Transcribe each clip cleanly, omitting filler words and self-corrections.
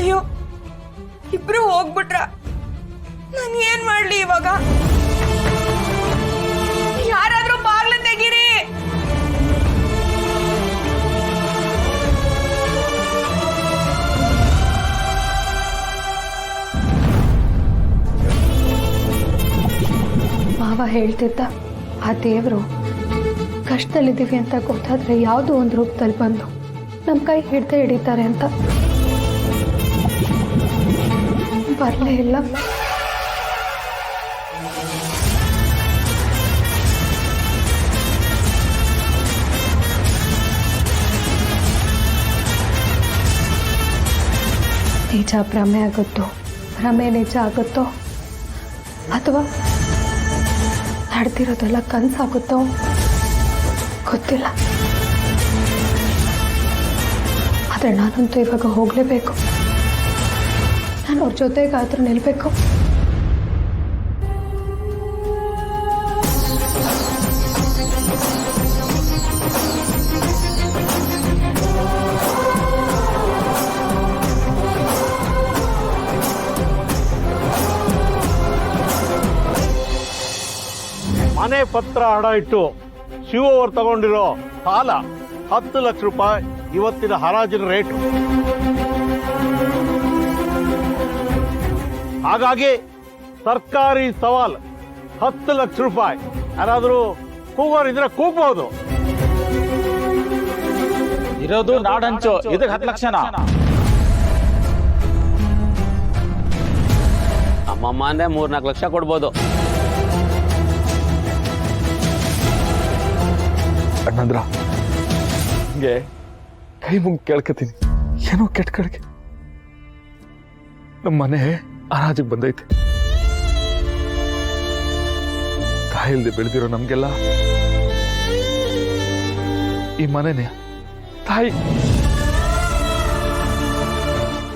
ಅಯ್ಯೋ, ಇಬ್ರು ಹೋಗ್ಬಿಟ್ರ. ನಾನು ಏನ್ ಮಾಡ್ಲಿ ಇವಾಗ? ಯಾರಾದ್ರೂ ಬಾಗ್ಲು ತೆಗೀರಿ. ಮಾವ ಹೇಳ್ತಿದ್ದ, ಆ ದೇವರು ಕಷ್ಟದಲ್ಲಿದ್ದೀವಿ ಅಂತ ಗೊತ್ತಾದ್ರೆ ಯಾವುದೋ ಒಂದು ರೂಪದಲ್ಲಿ ಬಂದು ನಮ್ಮ ಕೈ ಹಿಡ್ದೇ ಹಿಡಿತಾರೆ ಅಂತ. ಬರಲೇ ಇಲ್ಲ. ನಿಜ ಭ್ರಮೆ ಆಗುತ್ತೋ, ಭ್ರಮೆ ನಿಜ ಆಗುತ್ತೋ, ಅಥವಾ ನಡೆದಿರೋದೆಲ್ಲ ಕನಸಾಗುತ್ತೋ ಗೊತ್ತಿಲ್ಲ. ಆದರೆ ನಾನಂತೂ ಇವಾಗ ಹೋಗಲೇಬೇಕು. ನಾನು ಅವ್ರ ಜೊತೆಗಾದ್ರೂ ನಿಲ್ಲಬೇಕು. ಮನೆ ಪತ್ರ ಹಣ ಇಟ್ಟು ಶಿವ ಅವರು ತಗೊಂಡಿರೋ ಸಾಲ 10 ಲಕ್ಷ ರೂಪಾಯಿ ಇವತ್ತಿನ ಹರಾಜಿನ ರೇಟು. ಹಾಗಾಗಿ ಸರ್ಕಾರಿ ಸವಾಲ್ 10 ಲಕ್ಷ ರೂಪಾಯಿ. ಯಾರಾದ್ರೂ ಕೂಗೋರಿದ್ರೆ ಕೂಗ್ಬಹುದು. ಇರೋದು ನಾಡಂಚು, ಇದಕ್ಕೆ 10 ಲಕ್ಷನ? ಅಮ್ಮಮ್ಮ ಅಂದ್ರೆ 3-4 ಲಕ್ಷ ಕೊಡ್ಬೋದು. ಅಣ್ಣಂದ್ರ ಹಿಂಗೆ ಕೈ ಮುಗಿ ಕೇಳ್ಕತೀನಿ, ಏನೋ ಕೆಟ್ಟ ಕಡೆಗೆ ನಮ್ಮ ಮನೆ ಹರಾಜಿಗೆ ಬಂದೈತೆ. ತಾಯಿ ಇಲ್ದೆ ಬೆಳೆದಿರೋ ನಮ್ಗೆಲ್ಲ ಈ ಮನೆನೇ ತಾಯಿ.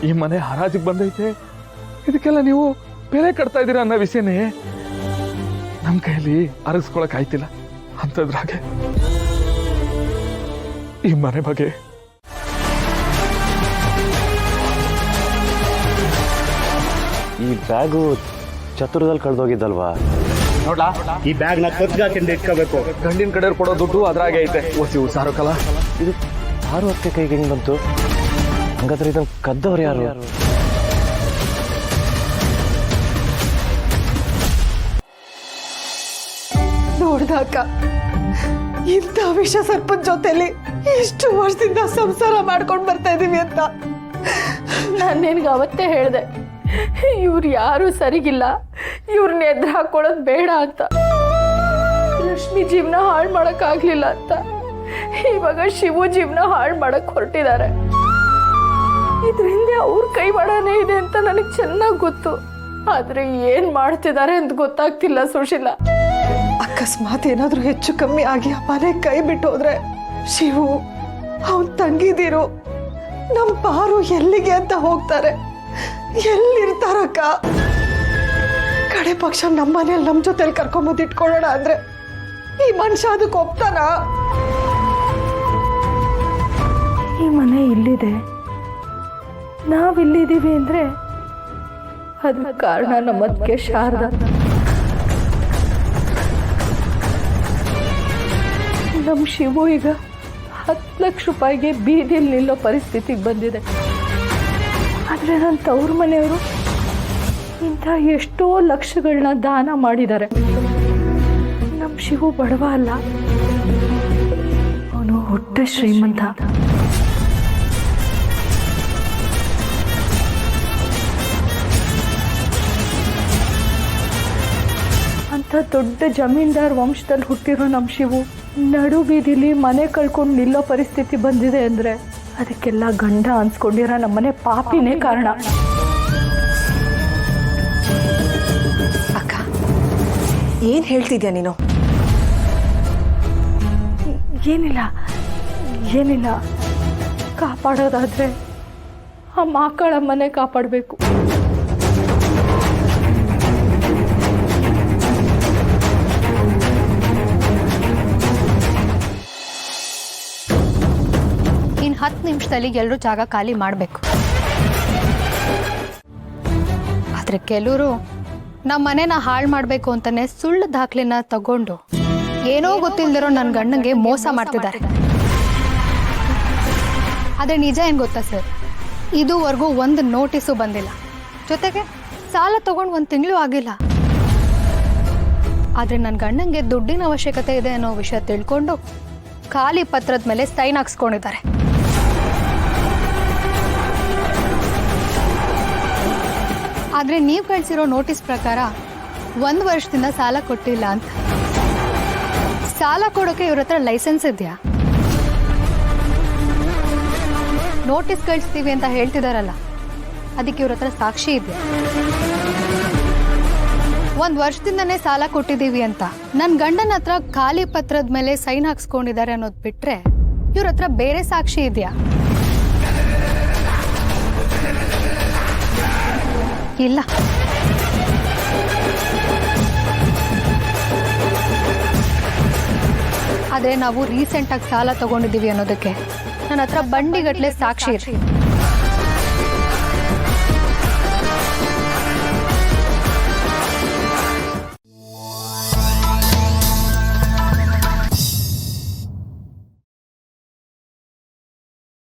ಈ ಮನೆ ಹರಾಜಿಗೆ ಬಂದೈತೆ, ಇದಕ್ಕೆಲ್ಲ ನೀವು ಬೆಲೆ ಕಟ್ತಾ ಇದ್ದೀರಾ ಅನ್ನೋ ವಿಷಯನೇ ನಮ್ಮ ಕೈಯಲ್ಲಿ ಅರಗಿಸ್ಕೊಳಕ್ ಆಯ್ತಿಲ್ಲ. ಅಂತದ್ರಾಗೆ ಈ ಮನೆ ಬಗ್ಗೆ ಈ ಬ್ಯಾಗು ಚತುರದಲ್ಲಿ ಕಳೆದೋಗಿದ್ದಲ್ವಾ? ನೋಡ್ಲಾ, ಈ ಬ್ಯಾಗ್ ನ ಕತ್ಗಾಕೊಂಡು ಇಟ್ಕೋಬೇಕು. ಗಂಡಿನ ಕಡೆ ಕೊಡೋ ದುಡ್ಡು ಅದ್ರಾಗೆ ಐತೆ. ಓಸಿ ಸಾರುಕಲ್ಲ, ಇದು ಯಾರು ಅತ್ತೆ ಕೈಗೆ ಹೆಂಗ್ ಬಂತು? ಹಂಗಾದ್ರೆ ಇದನ್ನ ಕದ್ದವ್ರು ಯಾರು? ನೋಡ್ದಾಕ ಇಂಥ ವಿಷ ಸರ್ಪದ ಜೊತೆಲಿ ಎಷ್ಟು ವರ್ಷದಿಂದ ಸಂಸಾರ ಮಾಡ್ಕೊಂಡು ಬರ್ತಾ ಇದೀವಿ ಅಂತ. ನಾನು ನಿನಗೆ ಅವತ್ತೇ ಹೇಳಿದೆ, ಇವ್ರು ಯಾರೂ ಸರಿಗಿಲ್ಲ, ಇವ್ರನ್ನ ಎದುರು ಹಾಕೊಳ್ಳೋದು ಬೇಡ ಅಂತ. ಲಕ್ಷ್ಮಿ ಜೀವನ ಹಾಳು ಮಾಡೋಕ್ಕಾಗಲಿಲ್ಲ ಅಂತ ಇವಾಗ ಶಿವು ಜೀವನ ಹಾಳು ಮಾಡಕ್ ಹೊರಟಿದ್ದಾರೆ. ಇದ್ರ ಹಿಂದೆ ಅವ್ರ ಕೈ ಮಾಡಾನೇ ಇದೆ ಅಂತ ನನಗೆ ಚೆನ್ನಾಗಿ ಗೊತ್ತು. ಆದ್ರೆ ಏನ್ ಮಾಡ್ತಿದ್ದಾರೆ ಅಂತ ಗೊತ್ತಾಗ್ತಿಲ್ಲ ಸುಶೀಲ. ಅಕಸ್ಮಾತ್ ಏನಾದ್ರೂ ಹೆಚ್ಚು ಕಮ್ಮಿ ಆಗಿ ಆ ಮನೆ ಕೈ ಬಿಟ್ಟು ಹೋದ್ರೆ ಶಿವು, ಅವನ್ ತಂಗಿದಿರು, ನಮ್ ಪಾರು ಎಲ್ಲಿಗೆ ಅಂತ ಹೋಗ್ತಾರೆ? ಎಲ್ಲಿರ್ತಾರಕ್ಕ? ಕಡೆ ಪಕ್ಷ ನಮ್ಮ ಮನೇಲಿ ನಮ್ ಜೊತೆಲಿ ಕರ್ಕೊಂಬಂದು ಇಟ್ಕೊಳ್ಳೋಣ ಅಂದ್ರೆ ಈ ಮನುಷ್ಯ ಅದಕ್ಕೆ ಒಪ್ತಾನ? ಈ ಮನೆ ಇಲ್ಲಿದೆ, ನಾವಿಲ್ಲಿದ್ದೀವಿ ಅಂದ್ರೆ ಅದ್ರ ಕಾರಣ ನಮ್ಮದಕ್ಕೆ ಶಾರದಾ. ನಮ್ಮ ಶಿವು ಈಗ 10 ಲಕ್ಷ ರೂಪಾಯಿಗೆ ಬೀದಿಯಲ್ಲಿ ನಿಲ್ಲೋ ಪರಿಸ್ಥಿತಿಗೆ ಬಂದಿದೆ. ಆದರೆ ನನ್ನ ತವ್ರ ಮನೆಯವರು ಇಂಥ ಎಷ್ಟೋ ಲಕ್ಷಗಳನ್ನ ದಾನ ಮಾಡಿದ್ದಾರೆ. ನಮ್ಮ ಶಿವು ಬಡವ ಅಲ್ಲ, ಅವನು ಹೊಟ್ಟೆ ಶ್ರೀಮಂತ. ಅಂತ ದೊಡ್ಡ ಜಮೀನ್ದಾರ್ ವಂಶದಲ್ಲಿ ಹುಟ್ಟಿರೋ ನಮ್ಮ ಶಿವು ನಡು ಬೀದಿಲಿ ಮನೆ ಕಳ್ಕೊಂಡು ನಿಲ್ಲೋ ಪರಿಸ್ಥಿತಿ ಬಂದಿದೆ ಅಂದ್ರೆ ಅದಕ್ಕೆಲ್ಲ ಗಂಡ ಅನ್ಸ್ಕೊಂಡಿರೋ ನಮ್ಮನೆ ಪಾಪಿನೇ ಕಾರಣ. ಅಕ್ಕ, ಏನ್ ಹೇಳ್ತಿದ್ಯಾ ನೀನು? ಏನಿಲ್ಲ ಕಾಪಾಡೋದಾದ್ರೆ ಆ ಮಕ್ಕಳ ಮನೆ ಕಾಪಾಡಬೇಕು. ಇನ್ನು 10 ನಿಮಿಷದಲ್ಲಿ ಎಲ್ಲರೂ ಜಾಗ ಖಾಲಿ ಮಾಡಬೇಕು. ಆದರೆ ಕೆಲವರು ನಮ್ಮ ಮನೆನ ಹಾಳು ಮಾಡಬೇಕು ಅಂತಾನೆ ಸುಳ್ಳು ದಾಖಲೆನ ತಗೊಂಡು ಏನೋ ಗೊತ್ತಿಲ್ದಿರೋ ನನ್ನ ಗಂಡಂಗೆ ಮೋಸ ಮಾಡ್ತಿದ್ದಾರೆ. ಆದರೆ ನಿಜ ಏನು ಗೊತ್ತಾ ಸರ್, ಇದುವರೆಗೂ ಒಂದು ನೋಟಿಸು ಬಂದಿಲ್ಲ. ಜೊತೆಗೆ ಸಾಲ ತಗೊಂಡು 1 ತಿಂಗಳು ಆಗಿಲ್ಲ. ಆದರೆ ನನ್ನ ಗಂಡಂಗೆ ದುಡ್ಡಿನ ಅವಶ್ಯಕತೆ ಇದೆ ಅನ್ನೋ ವಿಷಯ ತಿಳ್ಕೊಂಡು ಖಾಲಿ ಪತ್ರದ ಮೇಲೆ ಸೈನ್ ಹಾಕ್ಸ್ಕೊಂಡಿದ್ದಾರೆ. ಆದರೆ ನೀವು ಕಳಿಸಿರೋ ನೋಟಿಸ್ ಪ್ರಕಾರ 1 ವರ್ಷದಿಂದ ಸಾಲ ಕೊಟ್ಟಿಲ್ಲ ಅಂತ. ಸಾಲ ಕೊಡೋಕೆ ಇವ್ರ ಹತ್ರ ಲೈಸೆನ್ಸ್ ಇದೆಯಾ? ನೋಟಿಸ್ ಕಳಿಸ್ತೀವಿ ಅಂತ ಹೇಳ್ತಿದಾರಲ್ಲ, ಅದಕ್ಕೆ ಇವ್ರ ಹತ್ರ ಸಾಕ್ಷಿ ಇದೆಯಾ? 1 ವರ್ಷದಿಂದನೇ ಸಾಲ ಕೊಟ್ಟಿದ್ದೀವಿ ಅಂತ ನನ್ನ ಗಂಡನ ಹತ್ರ ಖಾಲಿ ಪತ್ರದ ಮೇಲೆ ಸೈನ್ ಹಾಕ್ಸ್ಕೊಂಡಿದ್ದಾರೆ ಅನ್ನೋದು ಬಿಟ್ರೆ ಇವ್ರ ಹತ್ರ ಬೇರೆ ಸಾಕ್ಷಿ ಇದೆಯಾ? ಇಲ್ಲ. ಆದರೆ ನಾವು ರೀಸೆಂಟಾಗಿ ಸಾಲ ತಗೊಂಡಿದ್ದೀವಿ ಅನ್ನೋದಕ್ಕೆ ನನ್ನ ಹತ್ರ ಬಂಡಿಗಟ್ಟಲೆ ಸಾಕ್ಷಿ ಇದೆ.